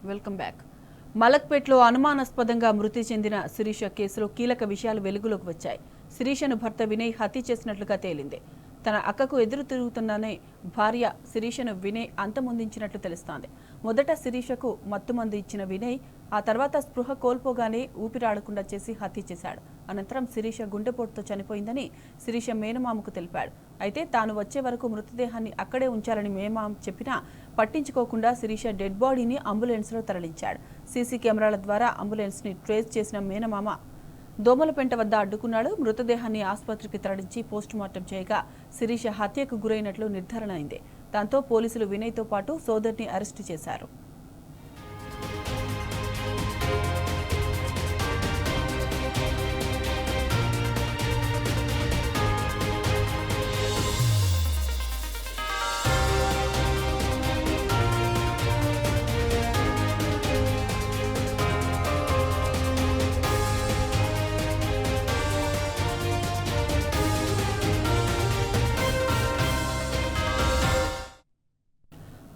Welcome back. మలక్పేట్లో అనుమానాస్పదంగా మృతి చెందిన శిరీష కేసులో కీలక విషయాలు వెలుగులోకి వచ్చాయి. శిరీషను భర్త వినయ్ హత్య చేసినట్లుగా తేలింది. తన అక్కకు ఎదురు తిరుగుతుందనే భార్య శిరీషను వినయ్ అంతమొందించినట్లు తెలుస్తోంది. మొదట శిరీషకు మత్తుమందు ఇచ్చిన వినయ్ ఆ తర్వాత స్పృహ కోల్పోగానే ఊపిరాడకుండా చేసి హత్య చేశాడు. అనంతరం శిరీష గుండెపోటుతో చనిపోయిందని శిరీష మేనమామకు తెలిపాడు. అయితే తాను వచ్చే వరకు మృతదేహాన్ని అక్కడే ఉంచాలని మేనమామ చెప్పినా పట్టించుకోకుండా శిరీష డెడ్ బాడీని అంబులెన్స్లో తరలించాడు. సీసీ కెమెరాల ద్వారా అంబులెన్స్ని ట్రేస్ చేసిన మేనమామ దోమలపెంట వద్ద అడ్డుకున్నాడు. మృతదేహాన్ని ఆసుపత్రికి తరలించి పోస్టుమార్టం చేయగా శిరీష హత్యకు గురైనట్లు నిర్ధారణ అయింది. దాంతో పోలీసులు వినయ్తో పాటు సోదరిని అరెస్టు చేశారు.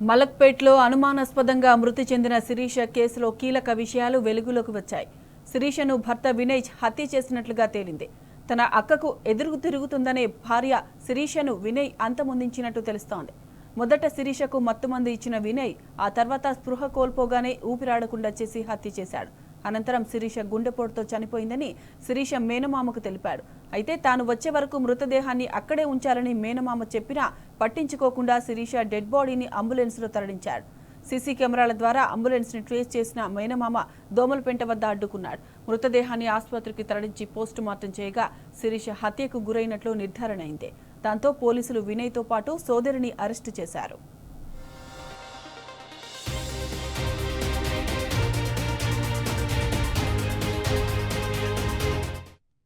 మలక్పేట్లో అనుమానాస్పదంగా మృతి చెందిన శిరీష కేసులో కీలక విషయాలు వెలుగులోకి వచ్చాయి. శిరీషను భర్త వినయ్ హత్య చేసినట్లుగా తేలింది. తన అక్కకు ఎదురు తిరుగుతుందనే భార్య శిరీషను వినయ్ అంతమొందించినట్టు తెలుస్తోంది. మొదట శిరీషకు మత్తుమందు ఇచ్చిన వినయ్ ఆ తర్వాత స్పృహ కోల్పోగానే ఊపిరాడకుండా చేసి హత్య చేశాడు. అనంతరం శిరీష గుండెపోటుతో చనిపోయిందని శిరీష మేనమామకు తెలిపాడు. అయితే తాను వచ్చే వరకు మృతదేహాన్ని అక్కడే ఉంచాలని మేనమామ చెప్పినా పట్టించుకోకుండా శిరీష డెడ్ బాడీని అంబులెన్స్లో తరలించాడు. సీసీ కెమెరాల ద్వారా అంబులెన్స్ని ట్రేస్ చేసిన మేనమామ దోమలపెంట వద్ద అడ్డుకున్నాడు. మృతదేహాన్ని ఆసుపత్రికి తరలించి పోస్టుమార్టం చేయగా శిరీష హత్యకు గురైనట్లు నిర్ధారణ అయింది. దాంతో పోలీసులు వినయ్తో పాటు సోదరిని అరెస్టు చేశారు.